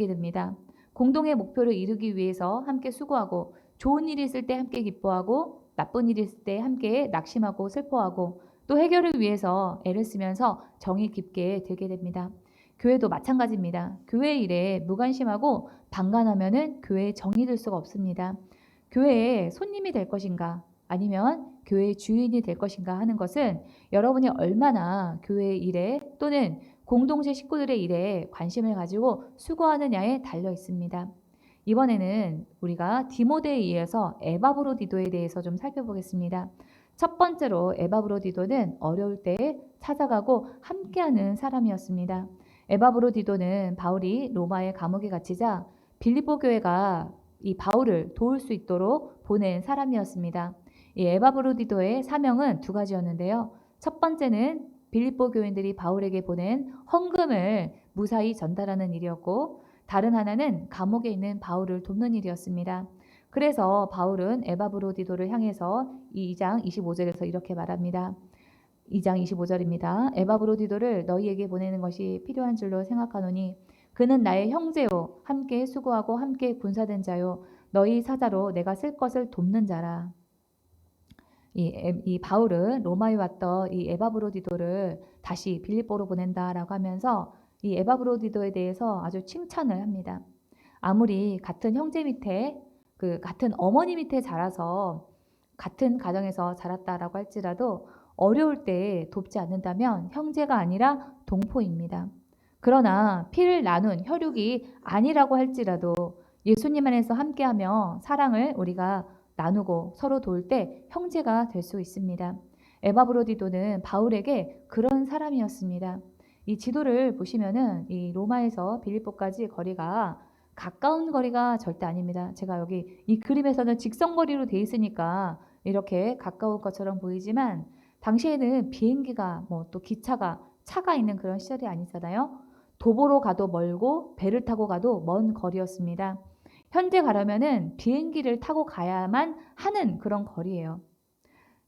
갖게 됩니다. 공동의 목표를 이루기 위해서 함께 수고하고 좋은 일이 있을 때 함께 기뻐하고 나쁜 일이 있을 때 함께 낙심하고 슬퍼하고 또 해결을 위해서 애를 쓰면서 정이 깊게 들게 됩니다. 교회도 마찬가지입니다. 교회 일에 무관심하고 방관하면은 교회에 정이 들 수가 없습니다. 교회에 손님이 될 것인가 아니면 교회의 주인이 될 것인가 하는 것은 여러분이 얼마나 교회 일에 또는 공동체 식구들의 일에 관심을 가지고 수고하느냐에 달려 있습니다. 이번에는 우리가 디모데에 이어서 에바브로디도에 대해서 좀 살펴보겠습니다. 첫 번째로 에바브로디도는 어려울 때 찾아가고 함께하는 사람이었습니다. 에바브로디도는 바울이 로마의 감옥에 갇히자 빌립보 교회가 이 바울을 도울 수 있도록 보낸 사람이었습니다. 이 에바브로디도의 사명은 두 가지였는데요. 첫 번째는 빌립보 교인들이 바울에게 보낸 헌금을 무사히 전달하는 일이었고 다른 하나는 감옥에 있는 바울을 돕는 일이었습니다. 그래서 바울은 에바브로디도를 향해서 2장 25절에서 이렇게 말합니다. 2장 25절입니다. 에바브로디도를 너희에게 보내는 것이 필요한 줄로 생각하노니 그는 나의 형제요 함께 수고하고 함께 군사된 자요 너희 사자로 내가 쓸 것을 돕는 자라. 이 바울은 로마에 왔던 이 에바브로디도를 다시 빌립보로 보낸다라고 하면서 이 에바브로디도에 대해서 아주 칭찬을 합니다. 아무리 같은 형제 밑에 같은 어머니 밑에 자라서 같은 가정에서 자랐다라고 할지라도 어려울 때 돕지 않는다면 형제가 아니라 동포입니다. 그러나 피를 나눈 혈육이 아니라고 할지라도 예수님 안에서 함께하며 사랑을 우리가 나누고 서로 도울 때 형제가 될 수 있습니다. 에바브로디도는 바울에게 그런 사람이었습니다. 이 지도를 보시면은 이 로마에서 빌립보까지 거리가 가까운 거리가 절대 아닙니다. 제가 여기 이 그림에서는 직선거리로 돼 있으니까 이렇게 가까울 것처럼 보이지만 당시에는 비행기가 또 기차가 차가 있는 그런 시절이 아니잖아요. 도보로 가도 멀고 배를 타고 가도 먼 거리였습니다. 현재 가려면은 비행기를 타고 가야만 하는 그런 거리예요.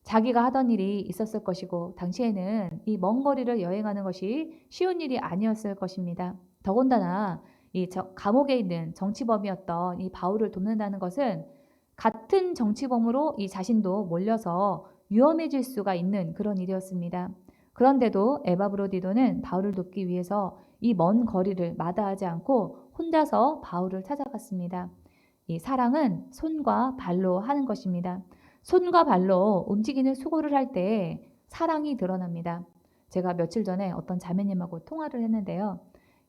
자기가 하던 일이 있었을 것이고 당시에는 이 먼 거리를 여행하는 것이 쉬운 일이 아니었을 것입니다. 더군다나 이 감옥에 있는 정치범이었던 이 바울을 돕는다는 것은 같은 정치범으로 이 자신도 몰려서 위험해질 수가 있는 그런 일이었습니다. 그런데도 에바브로디도는 바울을 돕기 위해서 이 먼 거리를 마다하지 않고 혼자서 바울을 찾아갔습니다. 이 사랑은 손과 발로 하는 것입니다. 손과 발로 움직이는 수고를 할 때 사랑이 드러납니다. 제가 며칠 전에 어떤 자매님하고 통화를 했는데요.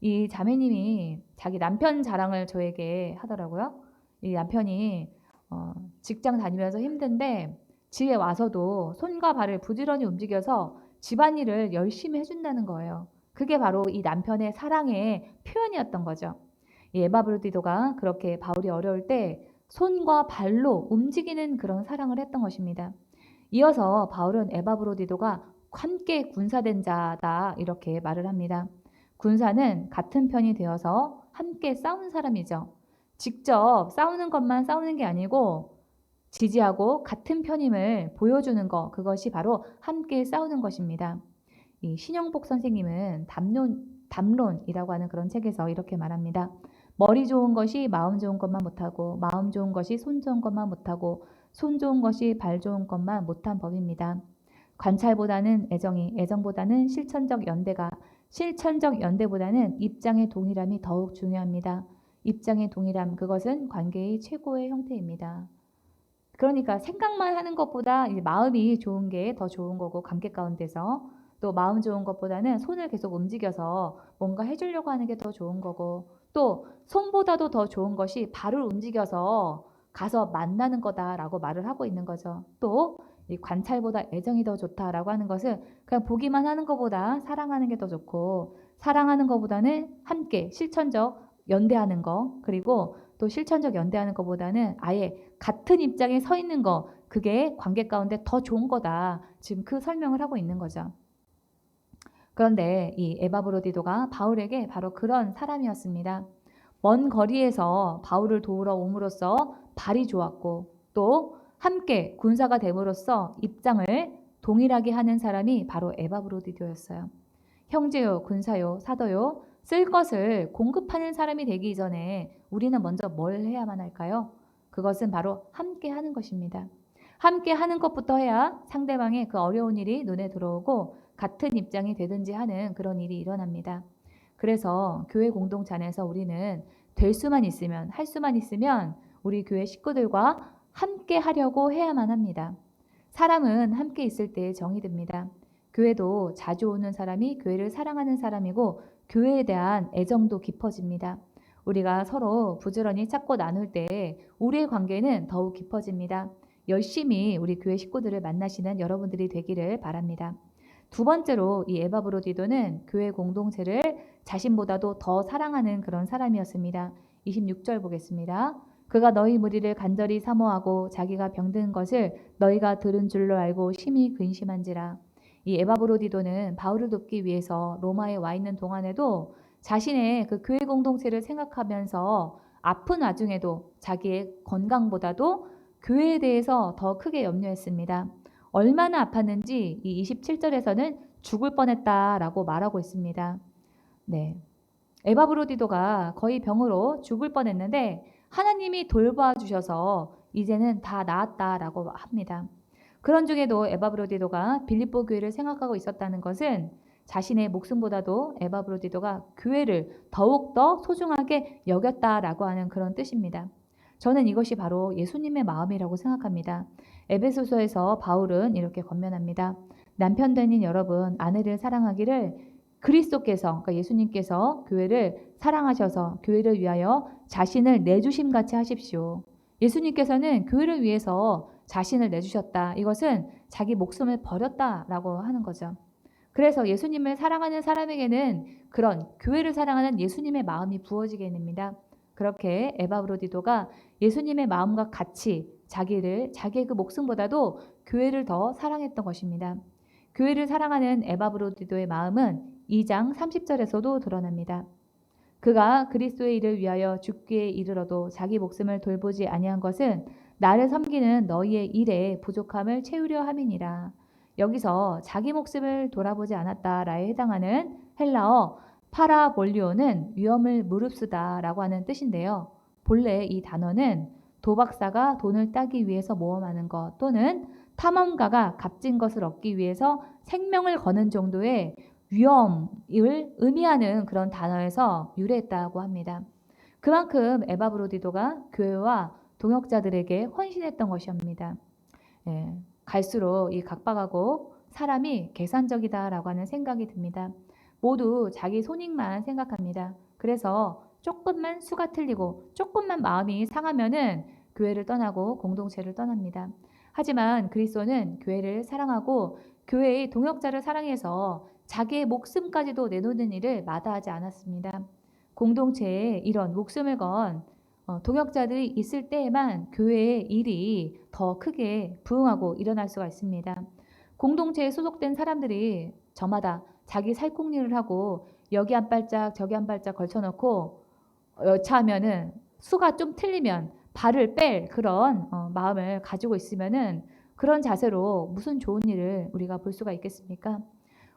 이 자매님이 자기 남편 자랑을 저에게 하더라고요. 이 남편이 직장 다니면서 힘든데 집에 와서도 손과 발을 부지런히 움직여서 집안일을 열심히 해준다는 거예요. 그게 바로 이 남편의 사랑의 표현이었던 거죠. 이 에바브로디도가 그렇게 바울이 어려울 때 손과 발로 움직이는 그런 사랑을 했던 것입니다. 이어서 바울은 에바브로디도가 함께 군사된 자다 이렇게 말을 합니다. 군사는 같은 편이 되어서 함께 싸운 사람이죠. 직접 싸우는 것만 싸우는 게 아니고 지지하고 같은 편임을 보여주는 것, 그것이 바로 함께 싸우는 것입니다. 이 신영복 선생님은 담론이라고 하는 그런 책에서 이렇게 말합니다. 머리 좋은 것이 마음 좋은 것만 못하고 마음 좋은 것이 손 좋은 것만 못하고 손 좋은 것이 발 좋은 것만 못한 법입니다. 관찰보다는 애정이, 애정보다는 실천적 연대가, 실천적 연대보다는 입장의 동일함이 더욱 중요합니다. 입장의 동일함, 그것은 관계의 최고의 형태입니다. 그러니까 생각만 하는 것보다 이제 마음이 좋은 게 더 좋은 거고, 관계 가운데서 또 마음 좋은 것보다는 손을 계속 움직여서 뭔가 해주려고 하는 게 더 좋은 거고, 또 손보다도 더 좋은 것이 발을 움직여서 가서 만나는 거다라고 말을 하고 있는 거죠. 또 이 관찰보다 애정이 더 좋다라고 하는 것은 그냥 보기만 하는 것보다 사랑하는 게 더 좋고, 사랑하는 것보다는 함께 실천적 연대하는 거, 그리고 또 실천적 연대하는 것보다는 아예 같은 입장에 서 있는 거, 그게 관계 가운데 더 좋은 거다. 지금 그 설명을 하고 있는 거죠. 그런데 이 에바브로디도가 바울에게 바로 그런 사람이었습니다. 먼 거리에서 바울을 도우러 옴으로써 발이 좋았고, 또 함께 군사가 됨으로써 입장을 동일하게 하는 사람이 바로 에바브로디도였어요. 형제요, 군사요, 사도요, 쓸 것을 공급하는 사람이 되기 이전에 우리는 먼저 뭘 해야만 할까요? 그것은 바로 함께 하는 것입니다. 함께 하는 것부터 해야 상대방의 그 어려운 일이 눈에 들어오고 같은 입장이 되든지 하는 그런 일이 일어납니다. 그래서 교회 공동체 안에서 우리는 될 수만 있으면, 할 수만 있으면 우리 교회 식구들과 함께 하려고 해야만 합니다. 사람은 함께 있을 때 정이 듭니다. 교회도 자주 오는 사람이 교회를 사랑하는 사람이고 교회에 대한 애정도 깊어집니다. 우리가 서로 부지런히 찾고 나눌 때 우리의 관계는 더욱 깊어집니다. 열심히 우리 교회 식구들을 만나시는 여러분들이 되기를 바랍니다. 두 번째로 이 에바브로디도는 교회 공동체를 자신보다도 더 사랑하는 그런 사람이었습니다. 26절 보겠습니다. 그가 너희 무리를 간절히 사모하고 자기가 병든 것을 너희가 들은 줄로 알고 심히 근심한지라. 이 에바브로디도는 바울을 돕기 위해서 로마에 와 있는 동안에도 자신의 그 교회 공동체를 생각하면서 아픈 와중에도 자기의 건강보다도 교회에 대해서 더 크게 염려했습니다. 얼마나 아팠는지 이 27절에서는 죽을 뻔했다라고 말하고 있습니다. 네. 에바브로디도가 거의 병으로 죽을 뻔했는데 하나님이 돌봐주셔서 이제는 다 나았다라고 합니다. 그런 중에도 에바브로디도가 빌립보 교회를 생각하고 있었다는 것은 자신의 목숨보다도 에바브로디도가 교회를 더욱더 소중하게 여겼다라고 하는 그런 뜻입니다. 저는 이것이 바로 예수님의 마음이라고 생각합니다. 에베소서에서 바울은 이렇게 권면합니다. 남편 되는 여러분, 아내를 사랑하기를 그리스도께서, 그러니까 예수님께서 교회를 사랑하셔서 교회를 위하여 자신을 내주심 같이 하십시오. 예수님께서는 교회를 위해서 자신을 내주셨다. 이것은 자기 목숨을 버렸다라고 하는 거죠. 그래서 예수님을 사랑하는 사람에게는 그런 교회를 사랑하는 예수님의 마음이 부어지게 됩니다. 그렇게 에바브로디도가 예수님의 마음과 같이 자기의 그 목숨보다도 교회를 더 사랑했던 것입니다. 교회를 사랑하는 에바브로디도의 마음은 2장 30절에서도 드러납니다. 그가 그리스도의 일을 위하여 죽기에 이르러도 자기 목숨을 돌보지 아니한 것은 나를 섬기는 너희의 일에 부족함을 채우려 함이니라. 여기서 자기 목숨을 돌아보지 않았다라에 해당하는 헬라어 파라볼리오는 위험을 무릅쓰다라고 하는 뜻인데요. 본래 이 단어는 도박사가 돈을 따기 위해서 모험하는 것 또는 탐험가가 값진 것을 얻기 위해서 생명을 거는 정도의 위험을 의미하는 그런 단어에서 유래했다고 합니다. 그만큼 에바브로디도가 교회와 동역자들에게 헌신했던 것입니다. 예, 갈수록 이 각박하고 사람이 계산적이다라고 하는 생각이 듭니다. 모두 자기 손익만 생각합니다. 그래서 조금만 수가 틀리고 조금만 마음이 상하면은 교회를 떠나고 공동체를 떠납니다. 하지만 그리스도는 교회를 사랑하고 교회의 동역자를 사랑해서 자기의 목숨까지도 내놓는 일을 마다하지 않았습니다. 공동체에 이런 목숨을 건 동역자들이 있을 때에만 교회의 일이 더 크게 부흥하고 일어날 수가 있습니다. 공동체에 소속된 사람들이 저마다 자기 살콩일을 하고 여기 한 발짝 저기 한 발짝 걸쳐놓고 여차하면은 수가 좀 틀리면 발을 뺄 그런 마음을 가지고 있으면은 그런 자세로 무슨 좋은 일을 우리가 볼 수가 있겠습니까?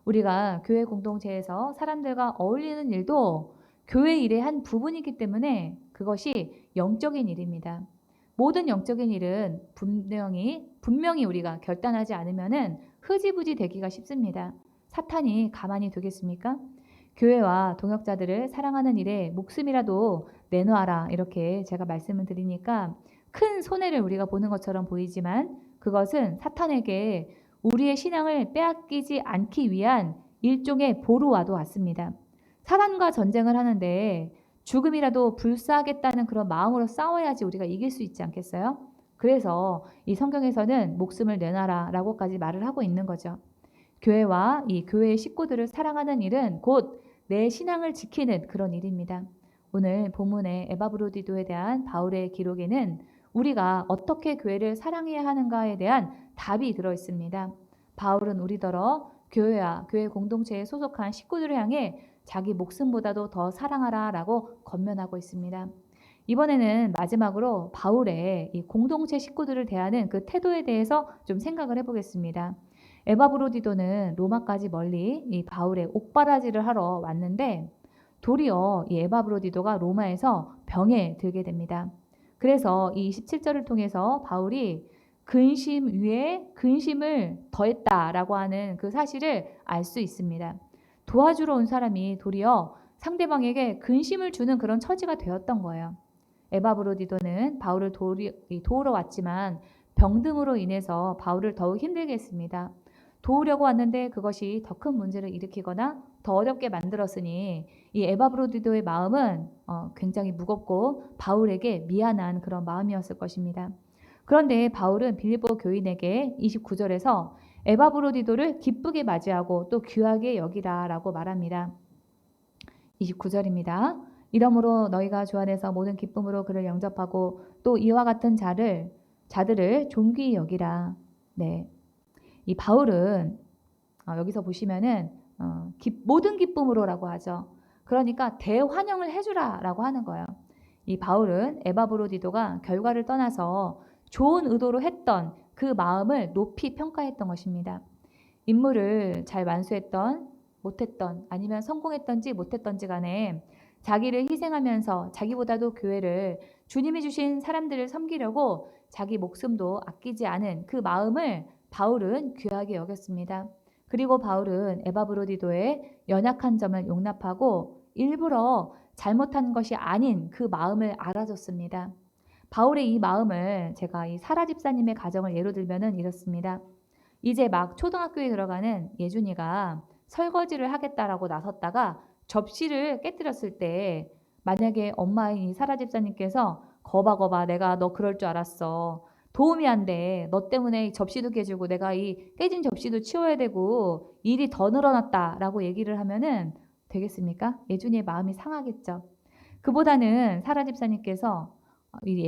우리가 교회 공동체에서 사람들과 어울리는 일도 교회 일의 한 부분이기 때문에 그것이 영적인 일입니다. 모든 영적인 일은 분명히 우리가 결단하지 않으면은 흐지부지 되기가 쉽습니다. 사탄이 가만히 두겠습니까? 교회와 동역자들을 사랑하는 일에 목숨이라도 내놓아라 이렇게 제가 말씀을 드리니까 큰 손해를 우리가 보는 것처럼 보이지만 그것은 사탄에게 우리의 신앙을 빼앗기지 않기 위한 일종의 보루와도 같습니다. 사단과 전쟁을 하는데 죽음이라도 불사하겠다는 그런 마음으로 싸워야지 우리가 이길 수 있지 않겠어요? 그래서 이 성경에서는 목숨을 내놔라 라고까지 말을 하고 있는 거죠. 교회와 이 교회의 식구들을 사랑하는 일은 곧 내 신앙을 지키는 그런 일입니다. 오늘 본문의 에바브로디도에 대한 바울의 기록에는 우리가 어떻게 교회를 사랑해야 하는가에 대한 답이 들어 있습니다. 바울은 우리더러 교회와 교회 공동체에 소속한 식구들을 향해 자기 목숨보다도 더 사랑하라 라고 권면하고 있습니다. 이번에는 마지막으로 바울의 이 공동체 식구들을 대하는 그 태도에 대해서 좀 생각을 해보겠습니다. 에바브로디도는 로마까지 멀리 이 바울의 옥바라지를 하러 왔는데 도리어 이 에바브로디도가 로마에서 병에 들게 됩니다. 그래서 이 27절을 통해서 바울이 근심 위에 근심을 더했다라고 하는 그 사실을 알 수 있습니다. 도와주러 온 사람이 도리어 상대방에게 근심을 주는 그런 처지가 되었던 거예요. 에바브로디도는 바울을 도우러 왔지만 병듦으로 인해서 바울을 더욱 힘들게 했습니다. 도우려고 왔는데 그것이 더 큰 문제를 일으키거나 더 어렵게 만들었으니 이 에바브로디도의 마음은 굉장히 무겁고 바울에게 미안한 그런 마음이었을 것입니다. 그런데 바울은 빌립보 교인에게 29절에서 에바브로디도를 기쁘게 맞이하고 또 귀하게 여기라라고 말합니다. 29절입니다. 이러므로 너희가 주 안에서 모든 기쁨으로 그를 영접하고 또 이와 같은 자들을 존귀히 여기라. 네, 이 바울은 여기서 보시면은 모든 기쁨으로라고 하죠. 그러니까 대환영을 해주라라고 하는 거예요. 이 바울은 에바브로디도가 결과를 떠나서 좋은 의도로 했던 그 마음을 높이 평가했던 것입니다. 임무를 잘 완수했던 못했던 아니면 성공했던지 못했던지 간에 자기를 희생하면서 자기보다도 교회를 주님이 주신 사람들을 섬기려고 자기 목숨도 아끼지 않은 그 마음을 바울은 귀하게 여겼습니다. 그리고 바울은 에바브로디도의 연약한 점을 용납하고 일부러 잘못한 것이 아닌 그 마음을 알아줬습니다. 바울의 이 마음을 제가 이 사라 집사님의 가정을 예로 들면은 이렇습니다. 이제 막 초등학교에 들어가는 예준이가 설거지를 하겠다라고 나섰다가 접시를 깨뜨렸을 때 만약에 엄마인 이 사라 집사님께서 거봐 내가 너 그럴 줄 알았어. 도움이 안 돼. 너 때문에 접시도 깨지고 내가 이 깨진 접시도 치워야 되고 일이 더 늘어났다라고 얘기를 하면은 되겠습니까? 예준이의 마음이 상하겠죠. 그보다는 사라 집사님께서 이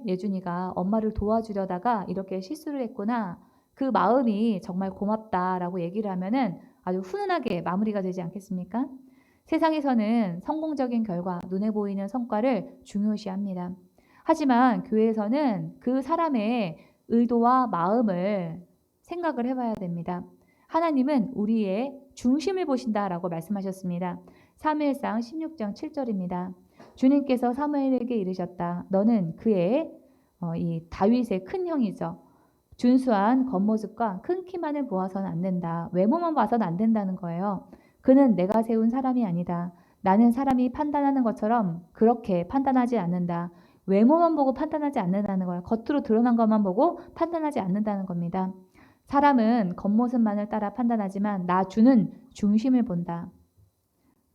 예준이가 엄마를 도와주려다가 이렇게 실수를 했구나. 그 마음이 정말 고맙다라고 얘기를 하면은 아주 훈훈하게 마무리가 되지 않겠습니까? 세상에서는 성공적인 결과, 눈에 보이는 성과를 중요시합니다. 하지만 교회에서는 그 사람의 의도와 마음을 생각을 해봐야 됩니다. 하나님은 우리의 중심을 보신다라고 말씀하셨습니다. 사무엘상 16장 7절입니다. 주님께서 사무엘에게 이르셨다. 너는 그의 이 다윗의 큰 형이죠. 준수한 겉모습과 큰 키만을 보아서는 안 된다. 외모만 봐서는 안 된다는 거예요. 그는 내가 세운 사람이 아니다. 나는 사람이 판단하는 것처럼 그렇게 판단하지 않는다. 외모만 보고 판단하지 않는다는 거예요. 겉으로 드러난 것만 보고 판단하지 않는다는 겁니다. 사람은 겉모습만을 따라 판단하지만 나 주는 중심을 본다.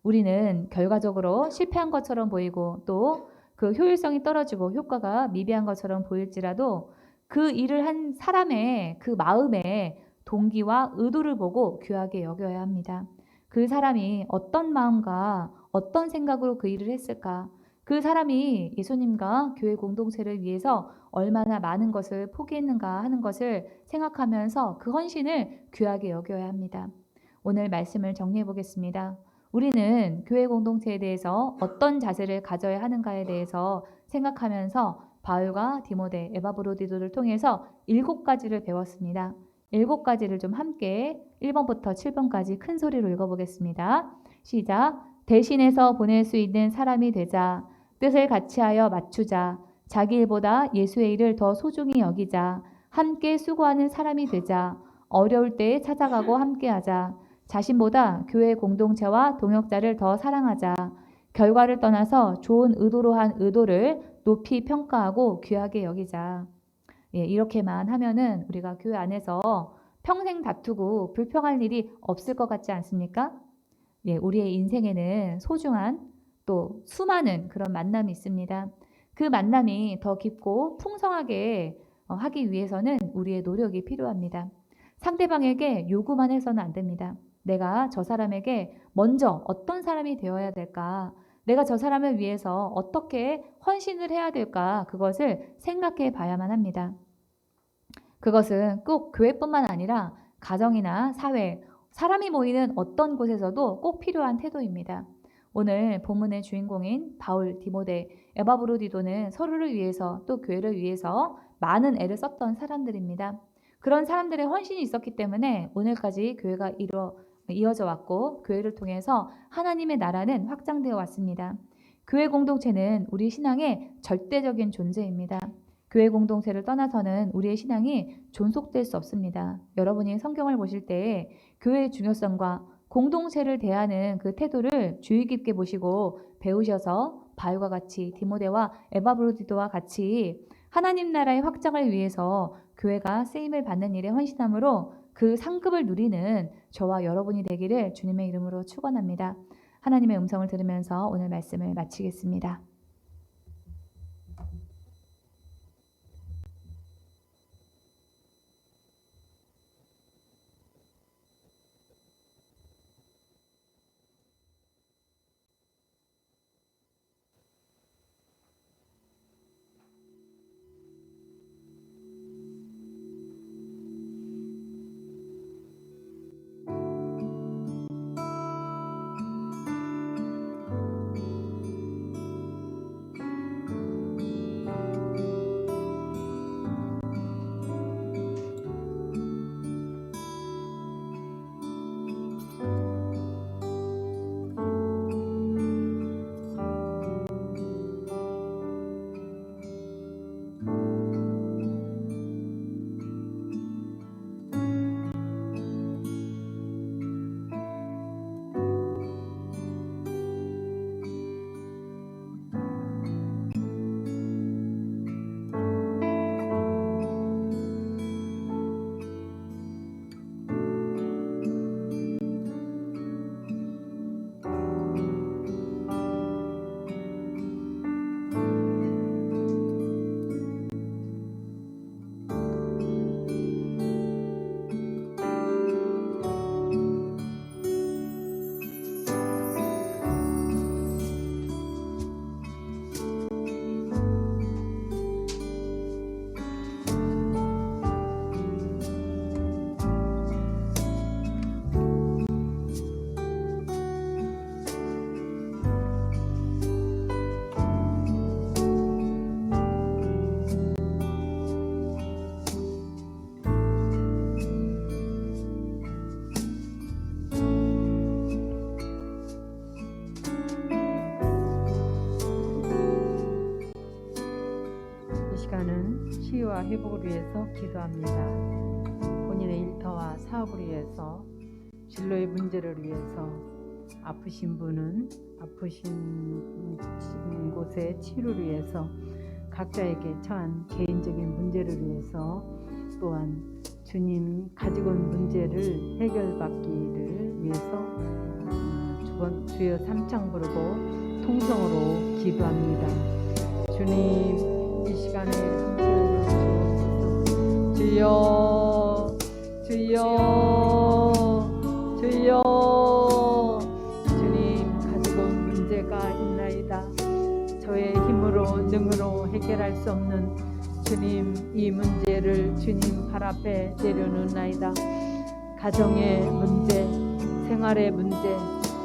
우리는 결과적으로 실패한 것처럼 보이고 또 그 효율성이 떨어지고 효과가 미비한 것처럼 보일지라도 그 일을 한 사람의 그 마음의 동기와 의도를 보고 귀하게 여겨야 합니다. 그 사람이 어떤 마음과 어떤 생각으로 그 일을 했을까? 그 사람이 예수님과 교회 공동체를 위해서 얼마나 많은 것을 포기했는가 하는 것을 생각하면서 그 헌신을 귀하게 여겨야 합니다. 오늘 말씀을 정리해 보겠습니다. 우리는 교회 공동체에 대해서 어떤 자세를 가져야 하는가에 대해서 생각하면서 바울과 디모데, 에바브로디도를 통해서 7가지를 배웠습니다. 7가지를 좀 함께 1번부터 7번까지 큰 소리로 읽어보겠습니다. 시작. 대신해서 보낼 수 있는 사람이 되자. 뜻을 같이하여 맞추자. 자기 일보다 예수의 일을 더 소중히 여기자. 함께 수고하는 사람이 되자. 어려울 때에 찾아가고 함께하자. 자신보다 교회 공동체와 동역자를 더 사랑하자. 결과를 떠나서 좋은 의도로 한 의도를 높이 평가하고 귀하게 여기자. 예, 이렇게만 하면은 우리가 교회 안에서 평생 다투고 불평할 일이 없을 것 같지 않습니까? 예, 우리의 인생에는 소중한 또 수많은 그런 만남이 있습니다. 그 만남이 더 깊고 풍성하게 하기 위해서는 우리의 노력이 필요합니다. 상대방에게 요구만 해서는 안 됩니다. 내가 저 사람에게 먼저 어떤 사람이 되어야 될까? 내가 저 사람을 위해서 어떻게 헌신을 해야 될까? 그것을 생각해 봐야만 합니다. 그것은 꼭 교회뿐만 아니라 가정이나 사회, 사람이 모이는 어떤 곳에서도 꼭 필요한 태도입니다. 오늘 본문의 주인공인 바울, 디모데, 에바브로디도는 서로를 위해서 또 교회를 위해서 많은 애를 썼던 사람들입니다. 그런 사람들의 헌신이 있었기 때문에 오늘까지 교회가 이어져 왔고 교회를 통해서 하나님의 나라는 확장되어 왔습니다. 교회 공동체는 우리 신앙의 절대적인 존재입니다. 교회 공동체를 떠나서는 우리의 신앙이 존속될 수 없습니다. 여러분이 성경을 보실 때 교회의 중요성과 공동체를 대하는 그 태도를 주의 깊게 보시고 배우셔서 바울과 같이 디모데와 에바브로디도와 같이 하나님 나라의 확장을 위해서 교회가 쓰임을 받는 일에 헌신함으로 그 상급을 누리는 저와 여러분이 되기를 주님의 이름으로 축원합니다. 하나님의 음성을 들으면서 오늘 말씀을 마치겠습니다. 치유와 회복을 위해서 기도합니다. 본인의 일터와 사업을 위해서, 진로의 문제를 위해서, 아프신 분은 아프신 곳의 치유를 위해서, 각자에게 처한 개인적인 문제를 위해서, 또한 주님 가지고 온 문제를 해결받기를 위해서 주여 삼창 부르고 통성으로 기도합니다. 주님, 이 시간에 함께하여 주옵소서. 주여, 주여, 주여. 주님 가지고 온 문제가 있나이다. 저의 힘으로 능으로 해결할 수 없는 주님, 이 문제를 주님 발 앞에 내려놓나이다. 가정의 문제, 생활의 문제,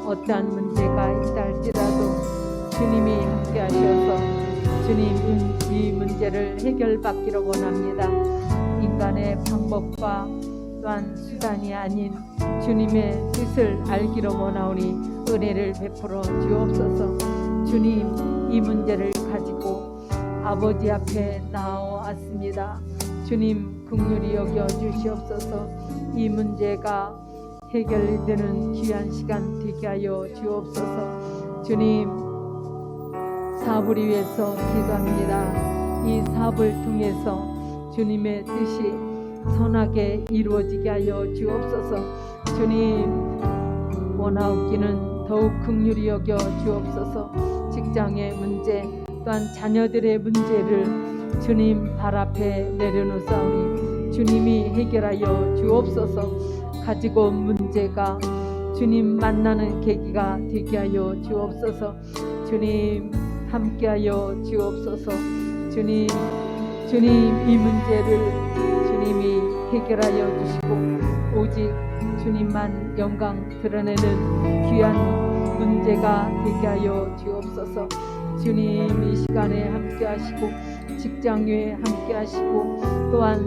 어떠한 문제가 있다 할지라도 주님이 함께 하셔서 주님, 이 문제를 해결받기를 원합니다. 인간의 방법과 또한 수단이 아닌 주님의 뜻을 알기를 원하오니 은혜를 베풀어 주옵소서. 주님, 이 문제를 가지고 아버지 앞에 나아왔습니다. 주님, 긍휼히 여겨 주시옵소서. 이 문제가 해결되는 귀한 시간 되게 하여 주옵소서. 주님, 사업을 위해서 기도합니다. 이 사업을 통해서 주님의 뜻이 선하게 이루어지게 하여 주옵소서. 주님, 원하옵기는 더욱 긍휼히 여겨 주옵소서. 직장의 문제, 또한 자녀들의 문제를 주님 발 앞에 내려놓사오니 주님이 해결하여 주옵소서. 가지고 온 문제가 주님 만나는 계기가 되게 하여 주옵소서. 주님, 함께하여 주옵소서. 주님, 이 문제를 주님이 해결하여 주시고 오직 주님만 영광 드러내는 귀한 문제가 되게 하여 주옵소서. 주님, 이 시간에 함께하시고 직장 위에 함께하시고 또한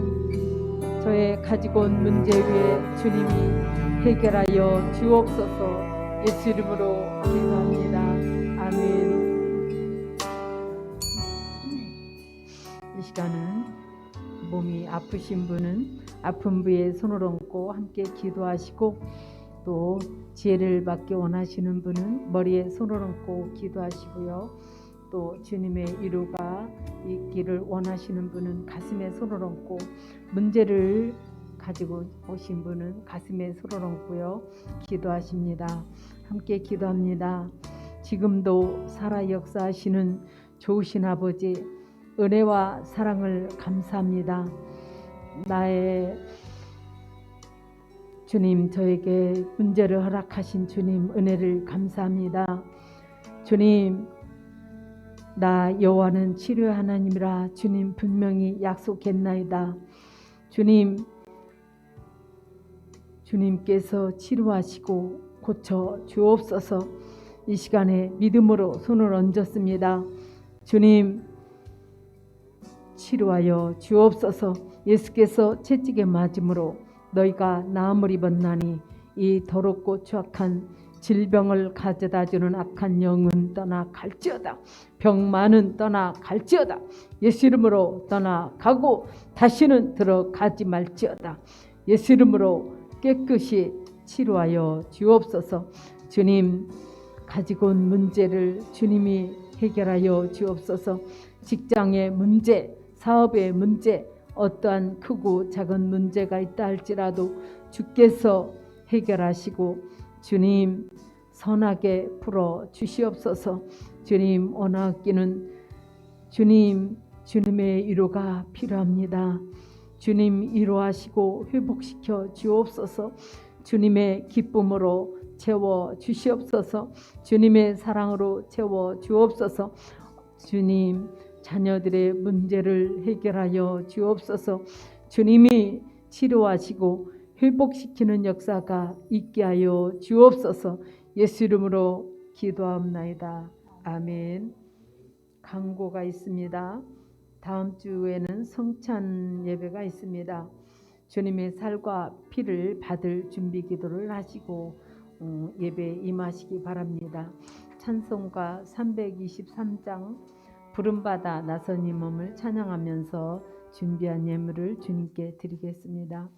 저의 가지고 온 문제 위에 주님이 해결하여 주옵소서. 예수 이름으로 기도합니다. 아멘. 이 시간은 몸이 아프신 분은 아픈 부에 손을 얹고 함께 기도하시고, 또 지혜를 받기 원하시는 분은 머리에 손을 얹고 기도하시고요. 또 주님의 위로가 있기를 원하시는 분은 가슴에 손을 얹고, 문제를 가지고 오신 분은 가슴에 손을 얹고요 기도하십니다. 함께 기도합니다. 지금도 살아 역사하시는 좋으신 아버지, 은혜와 사랑을 감사합니다. 나의 주님, 저에게 문제를 허락하신 주님 은혜를 감사합니다. 주님, 나 여호와는 치료의 하나님이라 주님 분명히 약속했나이다. 주님, 주님께서 치료하시고 고쳐 주옵소서. 이 시간에 믿음으로 손을 얹었습니다. 주님, 치료하여 주옵소서. 예수께서 채찍에 맞음으로 너희가 나음을 입었나니 이 더럽고 추악한 질병을 가져다주는 악한 영은 떠나 갈지어다. 병만은 떠나 갈지어다. 예수 이름으로 떠나가고 다시는 들어가지 말지어다. 예수 이름으로 깨끗이 치료하여 주옵소서. 주님, 가지고 온 문제를 주님이 해결하여 주옵소서. 직장의 문제, 사업의 문제, 어떠한 크고 작은 문제가 있다 할지라도 주께서 해결하시고 주님 선하게 풀어 주시옵소서. 주님, 원하기는 주님의 위로가 필요합니다. 주님 위로하시고 회복시켜 주옵소서. 주님의 기쁨으로 채워 주시옵소서. 주님의 사랑으로 채워 주옵소서. 주님, 자녀들의 문제를 해결하여 주옵소서. 주님이 치료하시고 회복시키는 역사가 있게 하여 주옵소서. 예수 이름으로 기도하옵나이다. 아멘. 광고가 있습니다. 다음 주에는 성찬 예배가 있습니다. 주님의 살과 피를 받을 준비 기도를 하시고 예배에 임하시기 바랍니다. 찬송가 323장 부름받아 나선이 몸을 찬양하면서 준비한 예물을 주님께 드리겠습니다.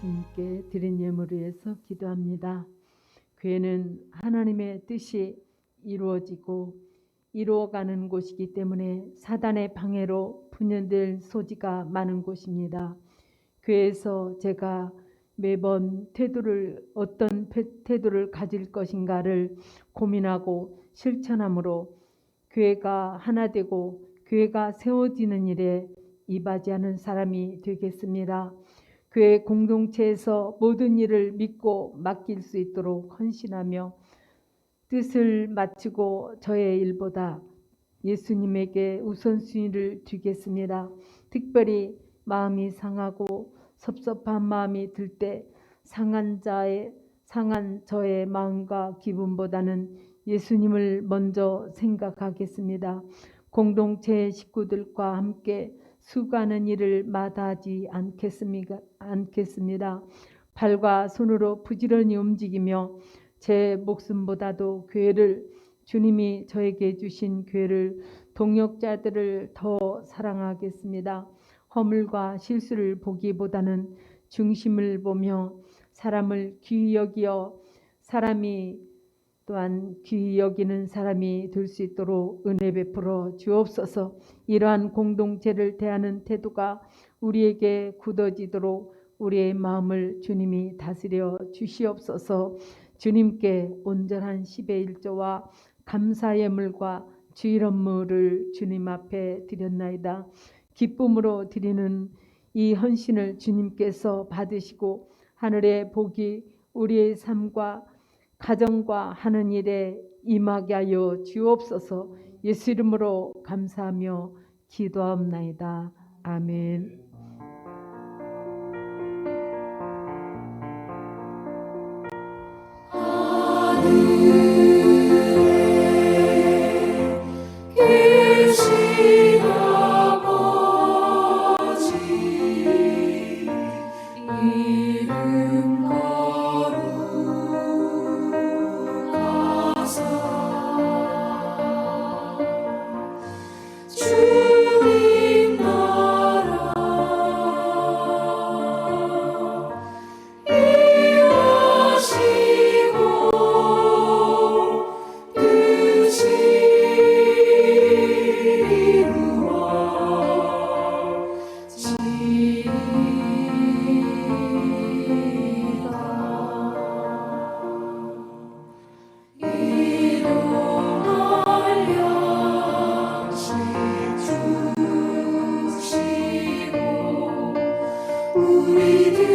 주님께 드린 예물을 위해서 기도합니다. 교회는 하나님의 뜻이 이루어지고 이루어가는 곳이기 때문에 사단의 방해로 분열될 소지가 많은 곳입니다. 교회에서 제가 매번 어떤 태도를 가질 것인가를 고민하고 실천함으로 교회가 하나 되고 교회가 세워지는 일에 이바지하는 사람이 되겠습니다. 교회 공동체에서 모든 일을 믿고 맡길 수 있도록 헌신하며 뜻을 마치고 저의 일보다 예수님에게 우선순위를 두겠습니다. 특별히 마음이 상하고 섭섭한 마음이 들 때 상한 저의 마음과 기분보다는 예수님을 먼저 생각하겠습니다. 공동체 식구들과 함께 수고하는 일을 마다하지 않겠습니다. 발과 손으로 부지런히 움직이며 제 목숨보다도 주님이 저에게 주신 교회를 동역자들을 더 사랑하겠습니다. 허물과 실수를 보기보다는 중심을 보며 사람을 귀히 여기어 사람이 또한 귀히 여기는 사람이 될 수 있도록 은혜 베풀어 주옵소서. 이러한 공동체를 대하는 태도가 우리에게 굳어지도록 우리의 마음을 주님이 다스려 주시옵소서. 주님께 온전한 10의 1조와 감사 예물과 주일 업무를 주님 앞에 드렸나이다. 기쁨으로 드리는 이 헌신을 주님께서 받으시고 하늘의 복이 우리의 삶과 가정과 하는 일에 임하게 하여 주옵소서. 예수 이름으로 감사하며 기도하옵나이다. 아멘.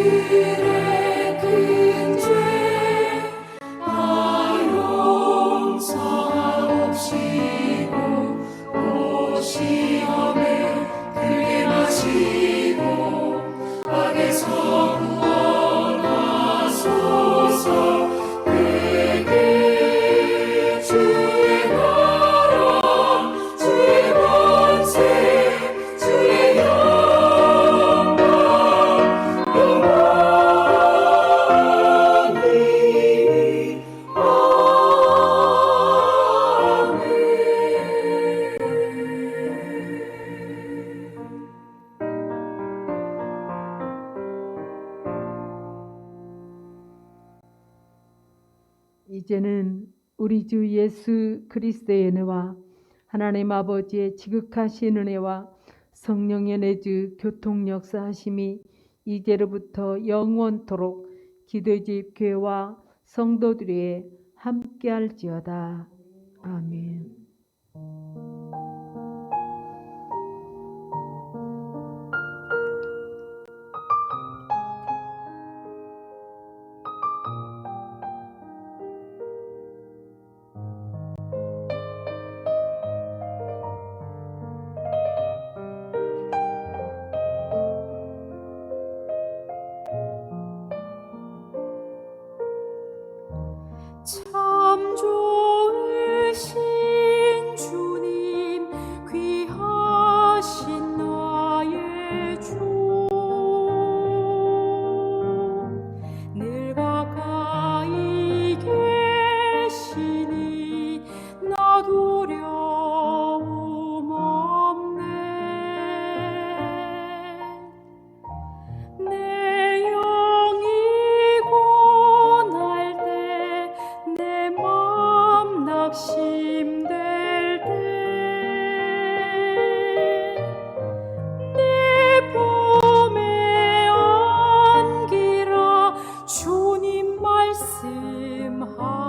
우리들의 큰 죄 다 용서하옵시고 또 시험에 들게 마시고 악에서 구원하소서. 그에게 주의 나라 주의 권세 주의 영광 영원히 이제는 우리 주 예수 그리스도의 은혜와 하나님 아버지의 지극하신 은혜와 성령의 내주 교통 역사하심이 이제로부터 영원토록 기도집 교회와 성도들의 함께할지어다. 아멘. 참 좋으신 말씀하